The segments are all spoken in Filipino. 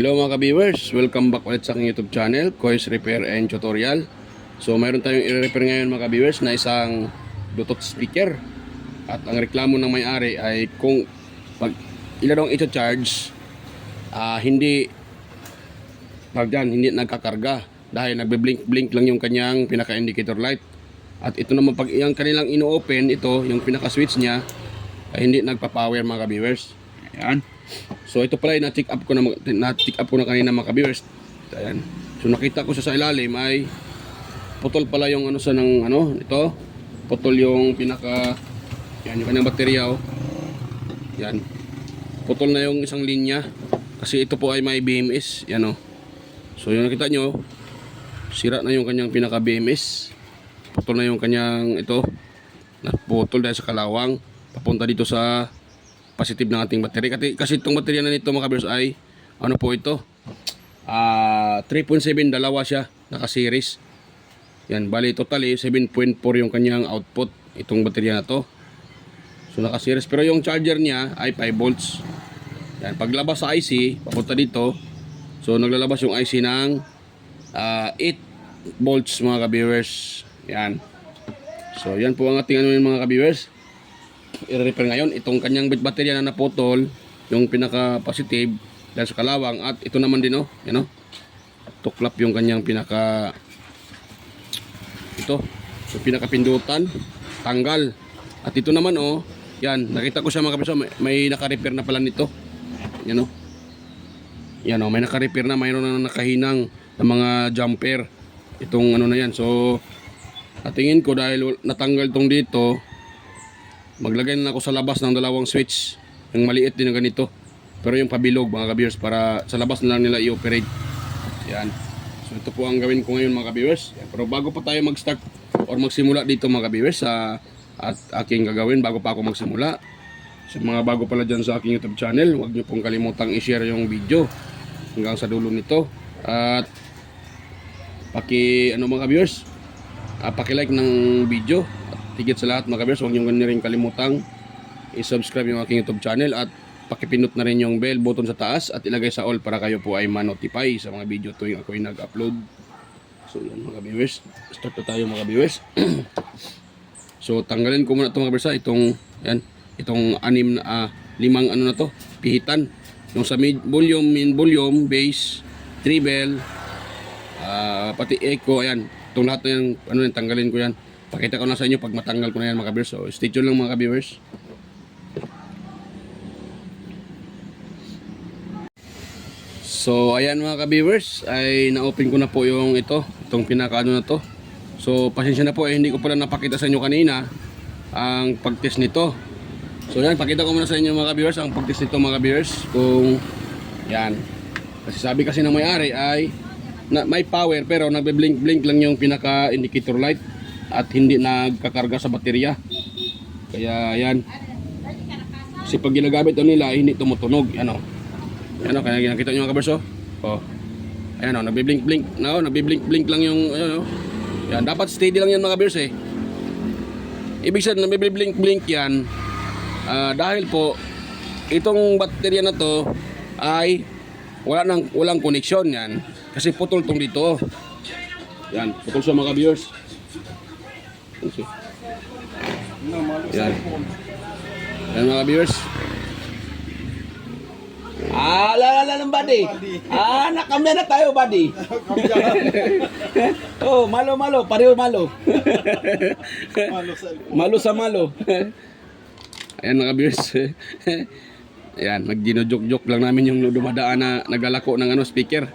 Hello mga ka-viewers, welcome back ulit sa aking YouTube channel, Kois Repair and Tutorial. So mayroon tayong i-repair ngayon mga ka-viewers na isang Bluetooth speaker. At ang reklamo ng may-ari ay kung pag ilan daw i-charge, hindi hindi nagkakarga dahil nagbe-blink-blink lang yung kanyang pinaka-indicator light. At ito naman pag yung kanilang ino-open, ito yung pinaka-switch niya ay hindi nagpa-power mga ka-viewers. Ayan. So ito pala yung na-check up ko na kanina mga ka-viewers. Ayan. So nakita ko sa ilalim ay putol pala yung ito. Putol yung pinaka yan yung kanyang baterya oh. Yan. Putol na yung isang linya kasi ito po ay may BMS, yan oh. So yung nakita nyo, sira na yung kanyang pinaka BMS. Putol na yung kanyang ito. Naputol dahil sa kalawang papunta dito sa positive ng ating battery kasi itong baterya na nito mga ka-viewers ay ano po ito 3.7 dalawa siya naka-series yan, bali totally 7.4 yung kanyang output itong baterya na to. So naka-series pero yung charger niya ay 5 volts yan, paglabas sa IC papunta dito, so naglalabas yung IC ng 8 volts mga ka-viewers yan. So yan po ang ating mga ka-viewers i-repair ngayon itong kanyang baterya na naputol yung pinaka positive dahil sa kalawang, at ito naman din oh, yan oh, tuklap yung kanyang pinaka ito, yung pinaka pindutan tanggal, at ito naman oh, yan nakita ko siya mga kapisa, may naka-repair na pala nito yan oh, yan oh, may naka-repair na, mayroon na nakahinang ng mga jumper itong ano na yan. So natingin ko dahil natanggal tong dito, maglagay na ako sa labas ng dalawang switch, yung maliit din na ganito pero yung pabilog mga ka-viewers, para sa labas na lang nila i-operate yan. So ito po ang gawin ko ngayon mga ka-viewers yan. Pero bago pa tayo mag-start or magsimula dito mga ka-viewers at aking gagawin bago pa ako magsimula, sa mga bago pala dyan sa aking YouTube channel, huwag nyo pong kalimutang i-share yung video hanggang sa dulo nito, at mga ka-viewers, paki-like ng video. Higit sa lahat mga ka-viewers, huwag nyo rin kalimutang i-subscribe yung aking YouTube channel at pakipindot na rin yung bell button sa taas at ilagay sa all para kayo po ay ma-notify sa mga video tuwing ako ay nag-upload. So yan mga ka-viewers, start na tayo mga ka-viewers. So tanggalin ko muna ito mga ka-viewers itong limang na to, pihitan. Yung sa main volume, bass, treble, pati echo, ayan. Itong lahat na yan, tanggalin ko yan. Pakita ko na sa inyo pag matanggal ko na yan mga ka-viewers. So stay tuned lang mga ka-viewers. So ayan mga ka-viewers, ay na-open ko na po yung itong pinaka na to. So pasensya na po, hindi ko pala napakita sa inyo kanina ang pag-test nito. So yan, pakita ko muna sa inyo mga ka-viewers ang pag-test nito mga ka-viewers. Kung yan, kasi sabi kasi ng may-ari ay may power pero nagbe-blink lang yung pinaka indicator light at hindi nagkakarga sa baterya. Kaya yan, kasi pag ginagamit nila hindi tumutunog. Ano kaya nakita nyo mga ka-viewers oh. Ayan oh, nagbe-blink lang yung yan, dapat steady lang yan mga ka-viewers ibig sabihin nagbe-blink yan dahil po itong baterya na to ay walang connection yan kasi putol tong dito yan, putol sa mga ka-viewers. Yan. Yan mga viewers. Lala ng buddy. Nakamya na tayo buddy. Oh, malo. Pareho malo. Malo sa malo. Ayan mga viewers. Ayan, nagdino-joke lang namin yung dumadaan na nagalako ng speaker.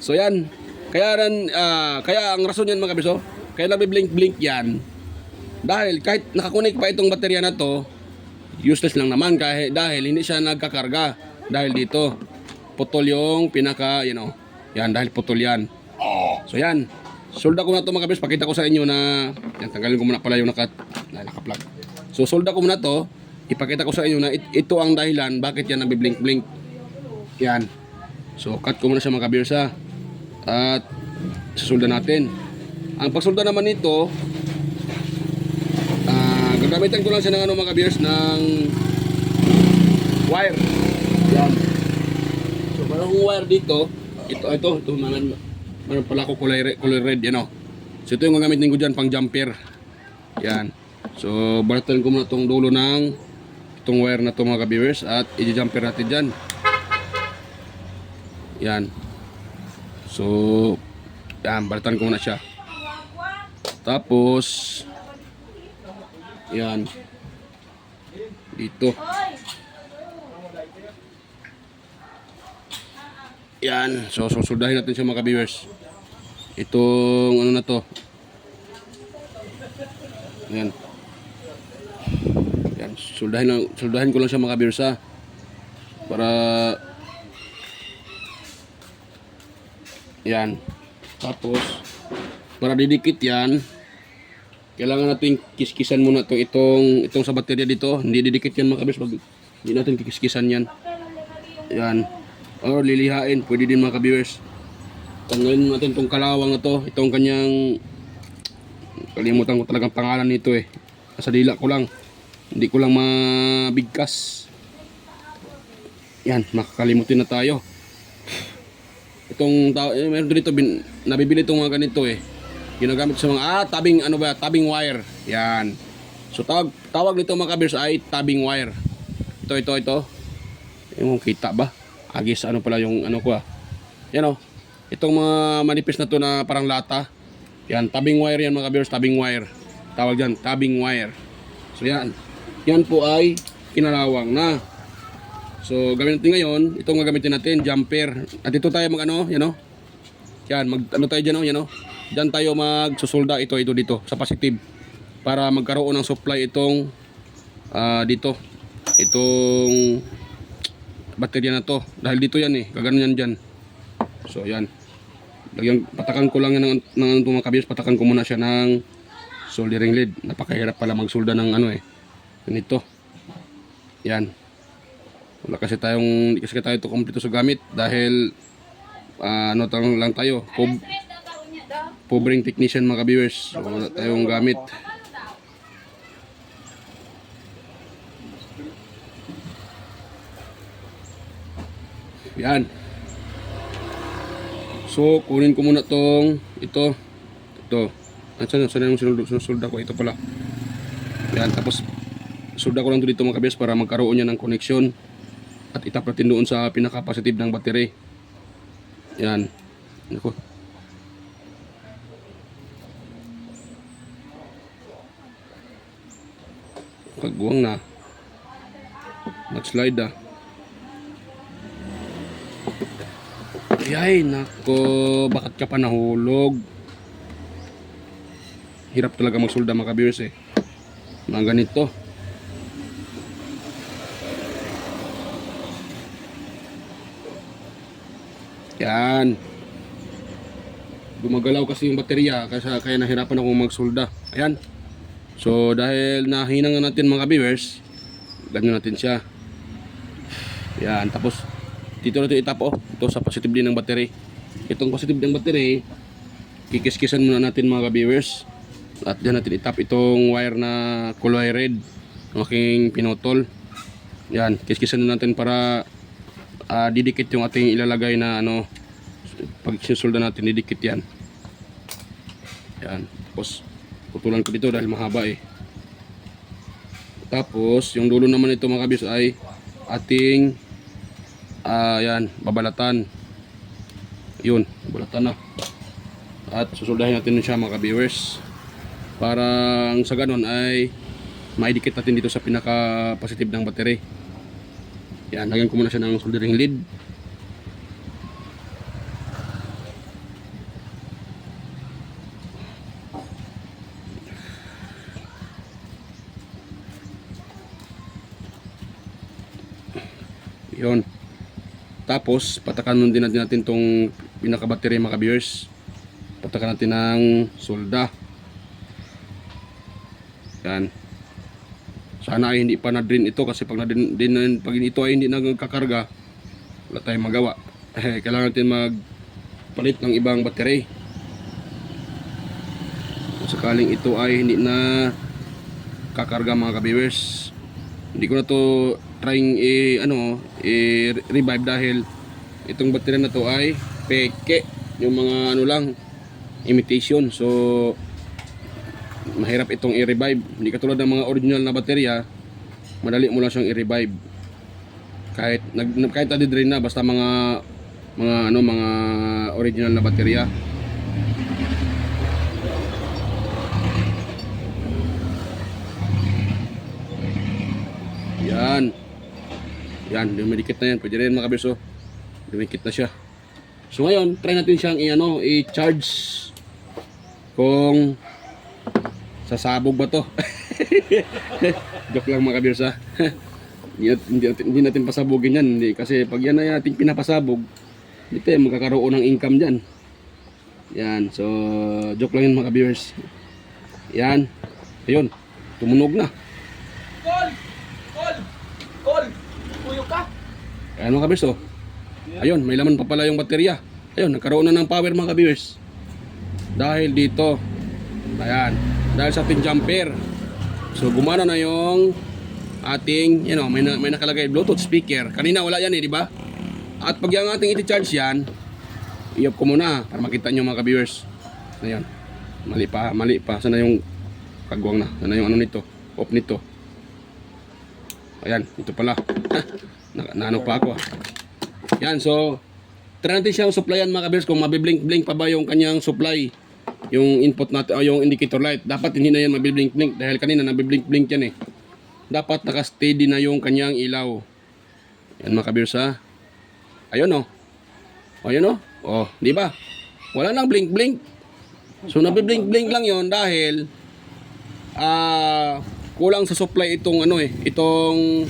So yan. Kaya ang rason yan mga viewers kaya nagbe-blink yan dahil kahit nakakunik pa itong baterya na to, useless lang naman dahil hindi siya nagkakarga dahil dito putol yung pinaka yan dahil putol yan. So yan, solda ko na to mga kabis, pakita ko sa inyo na yan, tanggalin ko muna pala yung naka-plug. So solda ko muna to, ipakita ko sa inyo na ito ang dahilan bakit yan nagbe-blink yan. So cut ko muna siya mga kabis at sasolda natin. Ang pagsolda naman nito, gagamitan ko lang siya ng mga viewers ng wire. Yan. So Merong wire dito. Ito meron pala ako kulay red, yan o. So ito yung gagamitin ko dyan pang jumper. Yan. So balatan ko muna itong dulo ng itong wire na ito mga ka-viewers at i-jumper natin dyan. Yan. So yan, balatan ko muna siya. Tapos yan. Dito. Yan. So susuldahin natin siya mga ka-viewers. Itong ano na to. Yan. Yan. Suldahin ko lang siya mga ka-viewers ha. Para yan. Tapos para didikit yan, kailangan natin kiskisan muna itong sa baterya dito. Hindi didikit yan mga ka-viewers pag hindi natin kikiskisan yan. Yan. Or lilihain, pwede din mga ka-viewers. Tanggalin natin itong kalawang na to. Itong kanyang, kalimutan ko talagang pangalan nito eh. Sa dila ko lang. Hindi ko lang mabigkas. Yan, makakalimutin na tayo. Itong meron dito nabibili itong mga ganito eh. Ginagamit sa mga tabing wire. Yan. So tawag nito mga ka-viewers ay tabing wire. Ito. Yung kita ba? Agis ano pala yung ano ko ah. Yan oh. Itong mga manipis na to na parang lata. Yan, tabing wire yan mga ka-viewers, tabing wire. Tawag diyan, tabing wire. So yan. Yan po ay kinalawang na. So gawin natin ngayon, itong gagamitin natin, jumper. At ito tayo mag-ano, yan oh. Yan, ano tayo diyan oh, yan oh. Diyan tayo magsusolda ito dito sa positive para magkaroon ng supply itong dito. Itong baterya na to. Dahil dito yan eh, gaganon yan dyan. So yan. Patakan ko lang yan ng mga ka-viewers, patakan ko muna siya ng soldering lead. Napakahirap pala magsolda ng ano eh. Ganito. Yan. Wala kasi tayo ito kompleto sa gamit dahil ano lang tayo, pobring technician mga ka-viewers. So, wala tayong gamit. Yan. So, kunin ko muna ito. Saan yung sinusulda ko? Ito pala. Yan, tapos sulda ko lang dito mga ka-viewers para magkaroon niya ng connection at itap natin doon sa pinaka-positive ng battery. Yan. Ako. Pagbuwang na. Nag-slide ah. Ay, nako, bakit ka pa nahulog? Hirap talaga magsulda mga ka-viewers eh. Mga ganito. Yan. Gumagalaw kasi yung baterya kaya nahirapan akong magsulda. Ayan. So dahil nahinang natin mga ka-viewers, ganyan natin siya. Yan, tapos dito natin itap oh. Ito sa positive din ng battery. Itong positive ng battery, kikiskisan muna natin mga ka-viewers. At diyan natin itap itong wire na kulay red ng aking pinotol. Yan, kiskisan natin para didikit yung ating ilalagay na ano. Pag sinusulda natin, didikit yan. Yan, tapos putulan ko dito dahil mahaba eh. Tapos yung dulo naman ito mga ka-viewers ay ating yan, babalatan. Yun, babalatan na. At susuldahin natin siya mga ka-viewers para sa ganon ay maidikit natin dito sa pinaka positive ng battery. Yan, lagyan ko muna siya ng soldering lead. Yun. Tapos patakan din natin tong pinaka battery mga ka-viewers. Patakan natin ng solda. Yan. Sana ay hindi pa na-drain ito kasi pag pag ito ay hindi nagkakarga, wala tayong magawa. Kailangan natin magpalit ng ibang battery. Kung sakaling ito ay hindi na kakarga mga ka-viewers, hindi ko na to trying revive dahil itong baterya na to ay peke, yung mga ano lang, imitation. So mahirap itong i-revive, hindi katulad ng mga original na baterya, madali mo lang siyang i-revive kahit kahit nadi-drain na, basta mga original na baterya. Yan, dumidikit na yan. Pwede rin mga kabirso, dumidikit na siya. So ngayon, try natin siyang i-charge kung sasabog ba to. Joke lang mga kabirsa. Hindi natin pasabugin yan. Hindi, kasi pag yan ay ating pinapasabog, hindi tayo magkakaroon ng income dyan. Yan, so joke lang yun mga kabirsa. Yan, ayun, tumunog na. Kol! Puyo ka! Ayan mga kabirsa, ayun, may laman pa pala yung baterya. Ayun, nagkaroon na ng power mga kabirsa. Dahil dito, ayan, dahil sa ating jumper. So gumana na yung ating, may nakalagay Bluetooth speaker. Kanina wala yan di ba? At pag yung ating i-charge yan, i-off ko muna para makita nyo mga ka-viewers. Ayan, mali pa. Sana yung kagwang na. Sana yung ano nito, off nito. Ayan, ito pala. Naano pa ako. Yan, so try natin siyang supplyan mga ka-viewers kung mabiblink-blink pa ba yung kanyang supply. Yung input natin, o yung indicator light. Dapat hindi na yan mabiblink-blink dahil kanina nabiblink-blink yan Dapat naka-steady na yung kanyang ilaw. Yan mga ka-viewers ha. Ayun Ayun di ba? Wala nang blink-blink. So nabiblink-blink lang yon dahil kulang sa supply itong itong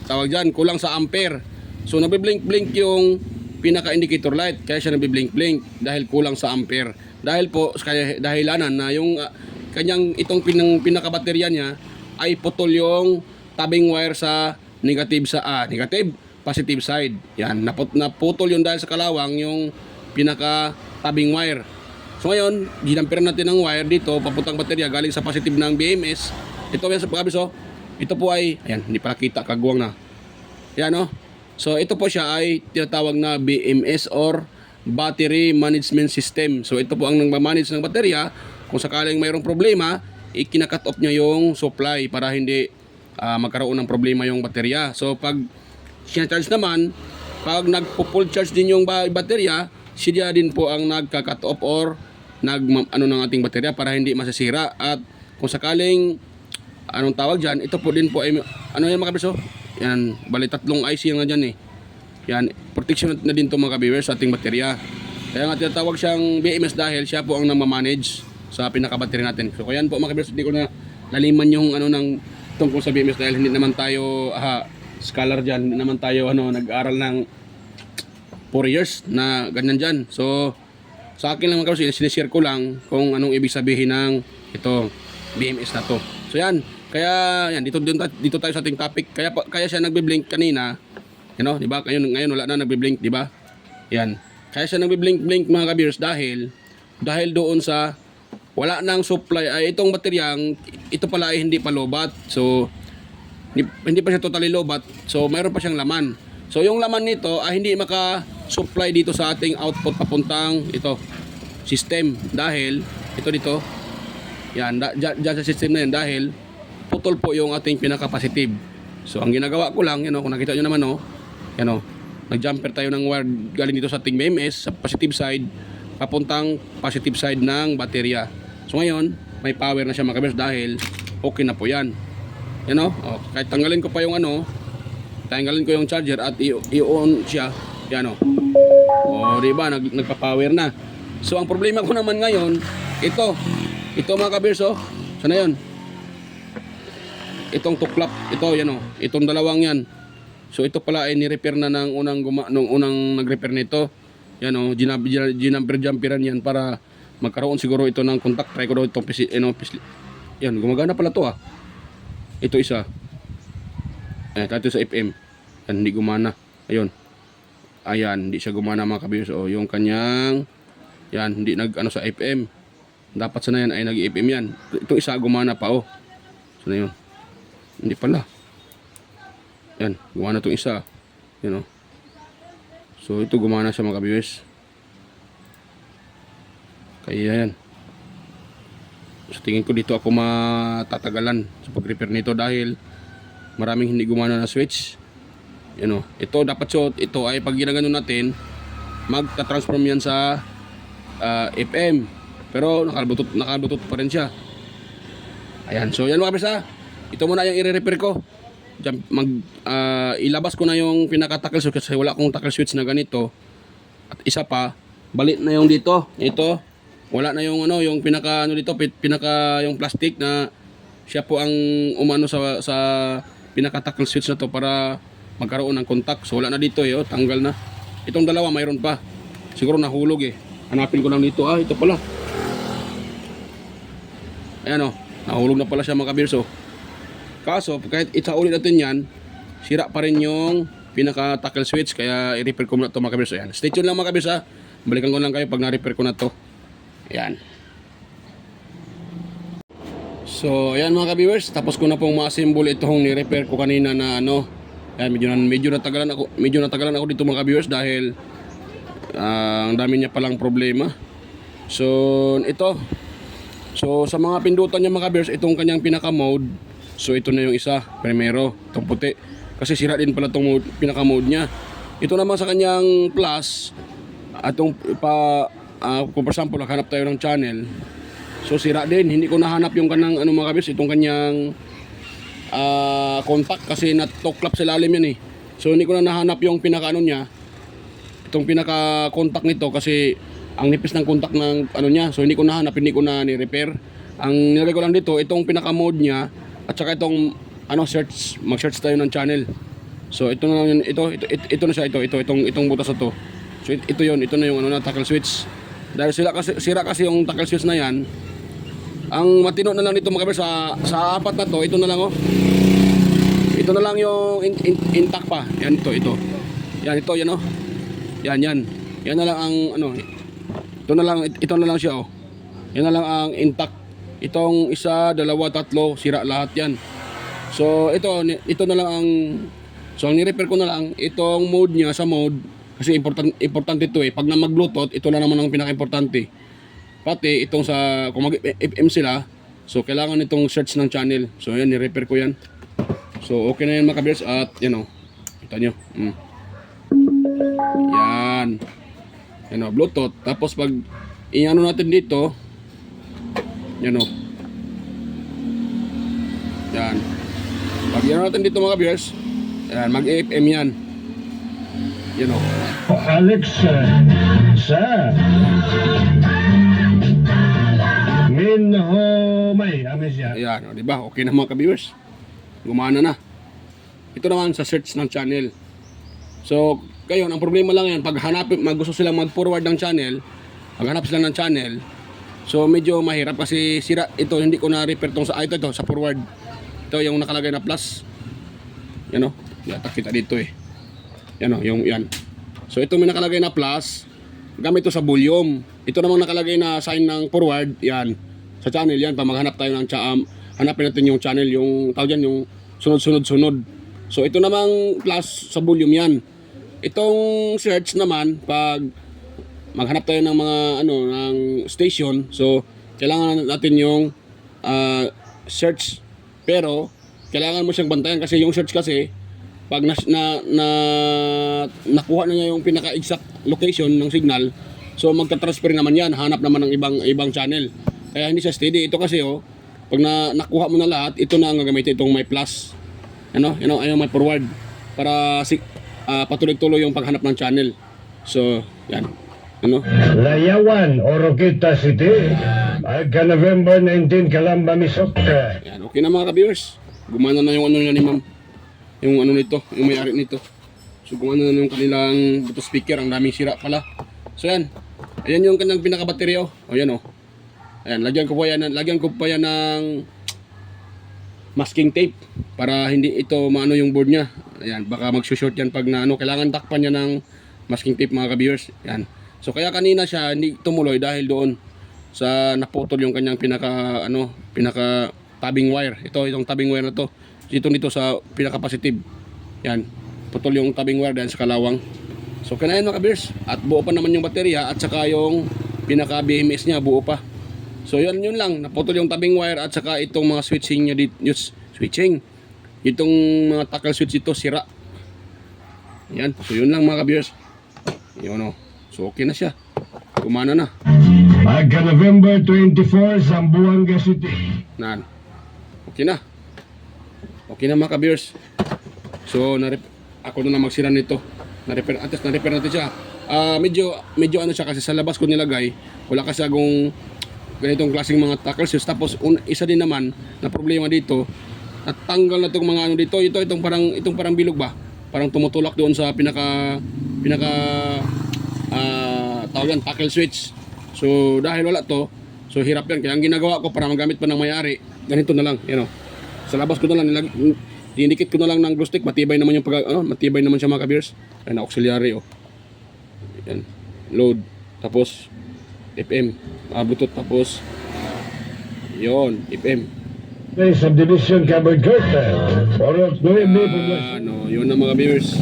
tawag diyan, kulang sa ampere. So nabiblink-blink yung pinaka-indicator light, kaya siya nabiblink-blink dahil kulang sa ampere. Dahil po kaya dahilanan na yung kanyang itong pinaka-baterya niya ay putol yung tabing wire sa negative positive side. Yan, naputol yun dahil sa kalawang yung pinaka tabing wire. So ngayon, ginampiran natin ang wire dito papuntang baterya galing sa positive ng BMS. Ito yan sa pagkabis ito po ay, ayan, hindi pala kita, kagwang na. Yan So ito po siya ay tinatawag na BMS or Battery Management System. So ito po ang nagmamanage ng baterya. Kung sakaling mayroong problema, ikinakat off niya yung supply para hindi magkaroon ng problema yung baterya. So pag sinacharge naman, pag nagpo-full charge din yung baterya, siya din po ang nagka-cut off or ng ating baterya para hindi masisira. At kung sakaling anong tawag dyan, ito po din po ay yan mga kabiso? Yan, bali tatlong IC nga dyan Yan, protection na din to mga ka-viewers sa ating baterya. Kaya nga tinatawag siyang BMS dahil siya po ang namamanage sa pinaka-battery natin. So kaya po mga ka-viewers, hindi ko na laliman yung ng tungkol sa BMS dahil hindi naman tayo scholar dyan, hindi naman tayo nag-aral ng 4 years na ganyan dyan. So sa akin lang mga ka-viewers, sinishare ko lang kung anong ibig sabihin ng ito BMS na to. So yan, kaya yan dito tayo sa ating topic. Kaya siya nagbe-blink kanina. Di ba? Ngayon wala na nagbe-blink, di ba? Yan. Kaya siya nagbe-blink mga ka-viewers dahil doon sa wala nang supply ay itong bateryang ito pala ay hindi pa lobat. So hindi pa siya totally lobat. So mayroon pa siyang laman. So yung laman nito ay hindi maka-supply dito sa ating output papuntang ito system dahil ito dito. Yan, dyan sa system na yan dahil putol po yung ating pinaka-positive. So ang ginagawa ko lang, kung nakita nyo naman nag-jumper tayo ng wire galing dito sa ating BMS sa positive side papuntang positive side ng baterya. So ngayon, may power na siya mga ka-viewers dahil okay na po yan. Kahit tanggalin ko pa yung tanggalin ko yung charger at i-on siya. Yan diba, nagpa-power na. So ang problema ko naman ngayon, ito mga ka-viewers sana yun? Itong tuklap, itong dalawang yan. So ito pala ay ni-repair na ng nung unang nag-repair nito. Yan ginamper-jumperan yan para magkaroon siguro ito ng contact. Try ko daw itong yan, gumagana pala to Ito isa. Ito sa FM. Yan, hindi gumana. Ayan, hindi siya gumana mga ka-viewers. Yung kanyang yan, hindi sa FM. Dapat sana yan ay nag-FM yan. Itong isa gumana pa Sana yun. Hindi pala. Yan, gumana itong isa. So ito gumana siya mga ka-viewers. Kaya yan. So tingin ko dito ako matatagalan sa pag-repair nito dahil maraming hindi gumana na switch. Yan o. Ito dapat short. Ito ay pag ginagano natin, magta-transform yan sa FM. Pero nakabutot pa rin siya. Ayan. So yan mga kabisa. Ito muna yung i-repair ko. Diyan, ilabas ko na yung pinaka-tackle switch kasi wala akong tackle switch na ganito. At isa pa, balik na yung dito. Ito. Wala na yung yung pinaka dito, pinaka yung plastic na siya po ang umano sa pinaka-tackle switch na to para magkaroon ng contact. So wala na dito tanggal na. Itong dalawa mayroon pa. Siguro nahulog Hanapin ko lang dito. Ito pala. Ayan nahulog na pala siya mga kabirso. Kaso kahit itauli natin yan, sira pa rin yung pinaka-tackle switch, kaya i-repair ko muna ito mga kabirso. Ayan. Stay tuned lang mga kabirso. Balikan ko lang kayo pag na-repair ko na to. Ayan. So ayan mga ka-viewers, tapos ko na pong ma-assemble itong ni-repair ko kanina na Ayan, medyo natagalan ako dito mga ka-viewers dahil ang dami niya palang problema. So ito. So sa mga pindutan niya mga ka-viewers, itong kanyang pinaka-mode. So ito na yung isa, primero, itong puti. Kasi sira din pala itong pinaka-mode niya. Ito naman sa kanyang plus, atong kung for example, naghanap tayo ng channel. So sira din, hindi ko nahanap yung kanang mga kabis, itong kanyang contact kasi natuklap sa lalim yan So hindi ko na nahanap yung pinaka niya, itong pinaka contact nito kasi ang nipis ng contact ng niya. So hindi ko nahanap, hindi ko na ni-repair. Ang nilagay ko lang dito, itong pinaka mode niya at saka itong search, mag-search tayo ng channel. So ito na lang ito na siya, itong butas na to. So ito na yung tackle switch. Dahil sira kasi yung tackle switch na yan. Ang matino na lang dito mga kabir sa apat na to, ito na lang ito na lang yung intact pa. Yan ito. Yan Yan na lang ang ito na lang siya Yan na lang ang intact. Itong isa, dalawa, tatlo, sira lahat yan. So ito na lang ang ang ni-repair ko na lang itong mode niya sa mode kasi importante ito pag na mag-bluetooth, ito lang naman ang pinaka-importante. Pati itong kung mag-FM sila, so kailangan itong search ng channel. So yan, ni-repair ko yan. So okay na yan mga kabers at yan kita nyo. Yan. Yan Bluetooth. Tapos pag natin dito, yan yan. Pag natin dito mga kabers, yan, mag-FM yan. Yan Alexa, sa Minho may amnesia. Ayan, di ba? Okay na mga ka-viewers. Gumana na. Ito naman sa search ng channel. So, kayo, ang problema lang yan, pag gusto silang mag-forward ng channel, maghanap sila ng channel, so medyo mahirap kasi sira ito, hindi ko na-repair tong ito sa forward. Ito yung nakalagay na plus. Yan kita dito Yan yan. So ito may nakalagay na plus, gamit ito sa volume. Ito namang nakalagay na sign ng forward, yan. Sa channel yan, pag maghanap tayo ng hanapin natin yung channel, yung tawag yan, yung sunod-sunod-sunod. So ito namang plus sa volume yan. Itong search naman, pag maghanap tayo ng mga ng station, so kailangan natin yung search. Pero kailangan mo siyang bantayan kasi yung search kasi pag nakuha na niya yung pinaka-exact location ng signal, so magta-transfer naman yan, hanap naman ng ibang channel. Kaya hindi siya steady. Ito kasi pag nakuha mo na lahat, ito na ang gagamitin, itong may plus. May forward para patuloy-tuloy yung paghanap ng channel. So, yan. Layawan, Oroquita City, November 19, Calamba, Misok. Yan, okay na mga ka-viewers. Gumana na yung niya ni ma'am. Yung nito, yung may-ari nito. So gumana na yung kanilang Bluetooth speaker, ang daming sira pala. So yan. Ayan yung kanyang pinaka-baterya Ayan Ayan, lagyan ko pa yan ng masking tape para hindi ito maano yung board niya. Ayan, baka mag-short yan pag kailangan takpan niya ng masking tape mga ka-viewers. Ayan. So kaya kanina siya hindi tumuloy dahil doon sa naputol yung kanyang pinaka tabing wire. Itong tabing wire na to. Dito sa pinaka positive. Yan. Putol yung tabing wire dahil sa kalawang. So kanayan mga ka-beers. At buo pa naman yung baterya at saka yung pinaka BMS niya buo pa. So yun lang, naputol yung tabing wire at saka itong mga switching niya dito, switching. Itong mga tackle switch ito sira. Yan, so yun lang mga ka-beers. Yun o. So okay na siya. Kumana na. Pagka November 24, Zamboanga City. Nan. Okay na. Okay na mga ka-beers. So ako na lang magsira nito. Na-repair natin siya. Medyo ano siya kasi sa labas ko nilagay. Wala kasi akong ganitong klaseng mga tackle switch. Tapos isa din naman na problema dito. At tanggal na itong mga ano dito. Itong parang bilog ba? Parang tumutulak doon sa pinaka tawag yan, tackle switch. So dahil wala to, so hirap yan. Kaya ang ginagawa ko para magamit pa ng may-ari, ganito na lang, sa labas ko na lang dinikit ko na lang ng glue stick. Matibay naman yung matibay naman siya mga ka-beers. Ay na auxiliary yan, load, tapos FM, Bluetooth, tapos yon FM. Subdivision covered curtain. Orot 9 Yun na mga viewers.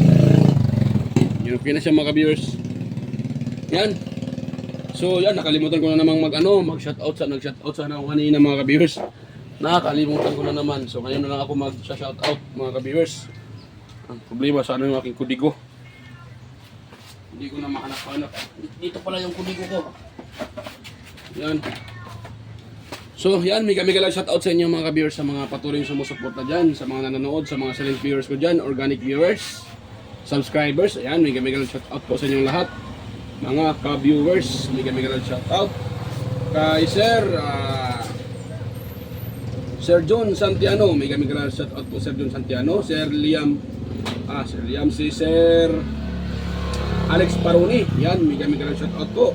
Yun, okay na siya mga viewers. Yan. So yan, nakalimutan ko na namang mag-shoutout nag-shoutout sana ako kanina mga viewers. Nakakalimutan ko na naman. So ngayon na lang ako mag-shoutout mga viewers. Ang problema sana yung aking kudigo. Hindi ko na mahanap-hanap. Dito pala yung kudigo ko. Yan. So yan, mega lang shoutout sa inyo mga ka-viewers, sa mga patuloy sumusuporta dyan, sa mga nanonood, sa mga silent viewers ko dyan, organic viewers, subscribers. Ayan, mega lang shoutout po sa inyong lahat. Mga ka-viewers, mega lang shoutout kay Sir John Santiano, mega lang shoutout po Sir John Santiano, Sir Liam, si Sir Alex Paroni. Yan, mega lang shoutout po.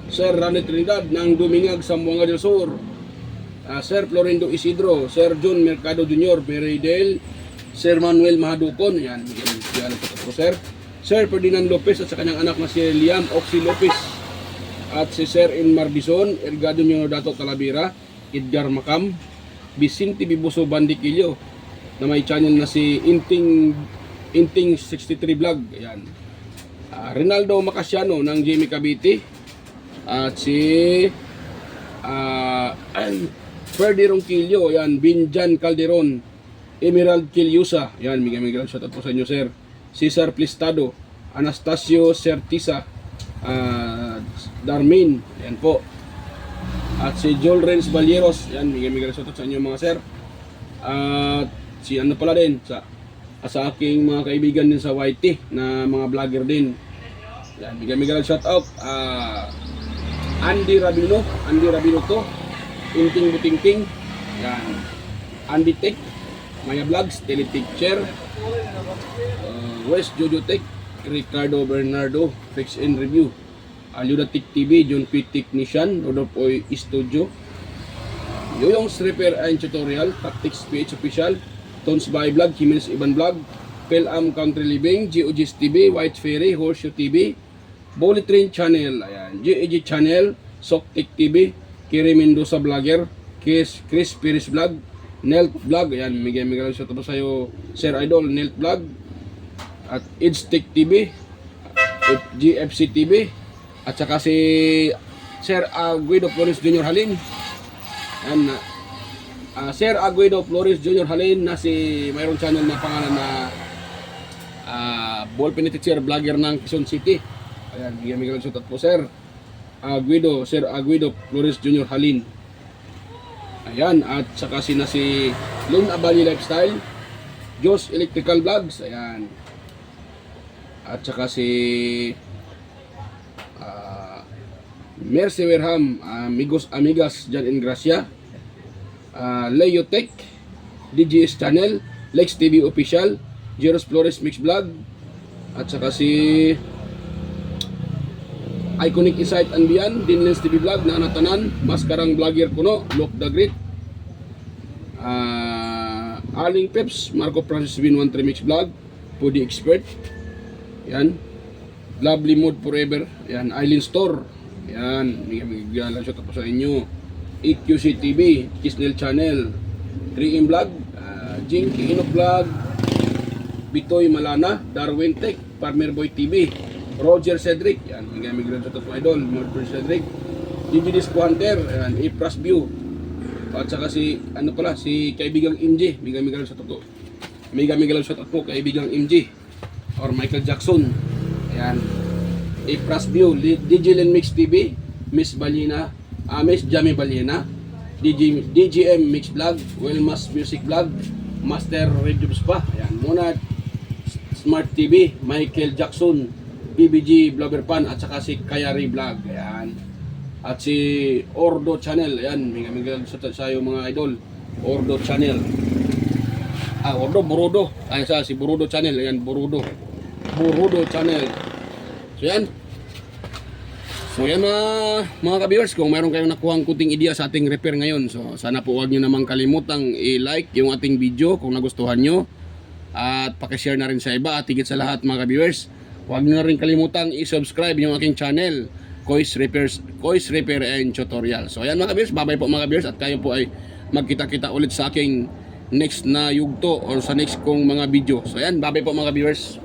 Sir Rani Trinidad ng Dumingag, Zamboanga del Sur, Sir Florindo Isidro, Sir John Mercado Jr., Meridel, Sir Manuel Mahadukon, yan, bigyan po Sir. Sir Ferdinand Lopez at sa kanyang anak na si Liam Oxy Lopez, at si Sir Inmar Bison, Ergado Dato Talavera, Edgar Macam, Vicente Bibuso Bandiquillo, na may channel na si Inting 63 Vlog, yan. Rinaldo Macasiano ng Jamie Cavite, at si Ferdy Ronquillo, yan, Binjan Calderon, Emerald Kilyusa, yan, mega shoutout po sa inyo sir. Cesar Plistado, Anastasio Certisa, Darmin, yan po. At si Joel Renz Balyeros, yan, mega shoutout sa inyo mga sir. At si ano pala din sa aking mga kaibigan din sa YT na mga vlogger din. Yan, mega shoutout. Andy Rabino to, Inting Butingting, yan, Andy Tech, Maya Vlogs, Teletecture, West Jojo Tech, Ricardo Bernardo, Fix and Review, Ludatic TV, John P. Technician, Rodopoy Studio, Yoyong's Repair and Tutorial, Tactics PH Official, Tons by Vlog, Jimenez Iban Vlog, Pelam Country Living, GOG's TV, White Ferry, Horseshoe TV, Bullet Train Channel, ayan, GEG Channel, Soktik TV, Kiri Mendoza Vlogger, Chris Piris Vlog, Nelt Vlog, ayan, mega shoutout po sa'yo Sir Idol, Nelt Vlog, at Edstick TV, GFC TV, at saka si Sir Aguido Flores Jr. Halin, ayan, Sir Aguido Flores Jr. Halin na si mayroong channel na pangalan na Ball Penitentiary Vlogger ng Quezon City. Ayan, mega shoutout po Sir Aguido Flores Jr. Halin. Ayan, at saka si Lone Abali Lifestyle, Jos Electrical Vlogs, ayan. At saka si Mercy Werham, Amigas Jan in Gracia, Leo Tech, DGS Channel, Lex TV Official, Jeros Flores Mix Vlog, at saka si Iconic Insight and Beyond, Dinlens TV Vlog, Nanatanan, Maskarang Vlogger Kuno, Look the Great, Aling Peps, Marco Francis Win 13 Mix Vlog, Pudi Expert, yan, Lovely Mood Forever, yan, Island Store, yan, lang shoutout po sa inyo, EQC TV, Kisnel Channel, 3M Vlog, Jinky Inok Vlog, Bitoy Malana, Darwin Tech, Farmer Boy TV. Roger Cedric, yan, migran sa top idol, Roger Cedric. DJ Disco Hunter, yan, Ipras View. At saka si, si kaibigang MJ, migran sa top. Migran sa top po, kaibigang MJ. Or Michael Jackson. Ayan. Ipras View, DJ Len Mix TV, Miss Balina, Miss Jamie Balina, DGM Mix Vlog, Wellmas Music Vlog, Master Reviews pa. Ayan, muna Smart TV, Michael Jackson, BBG Blogger Pan, at saka si Kayari Vlog. Ayan. At si Ordo Channel. Ayan, migran sa iyo mga idol. Ordo Channel. Burudo. Si Burudo Channel. Ayan, Burudo Channel. So yan mga ka-viewers, kung mayroon kayong nakuhang kunting idea sa ating repair ngayon, so sana po huwag nyo namang kalimutang i-like yung ating video kung nagustuhan nyo. At pakishare na rin sa iba. At higit sa lahat mga ka-viewers, huwag nyo na rin kalimutang i-subscribe yung aking channel, Kois Repair and Tutorial. So ayan mga ka-viewers, bye-bye po mga ka-viewers, at kayo po ay magkita-kita ulit sa aking next na yugto or sa next kong mga video. So ayan, bye-bye po mga ka-viewers.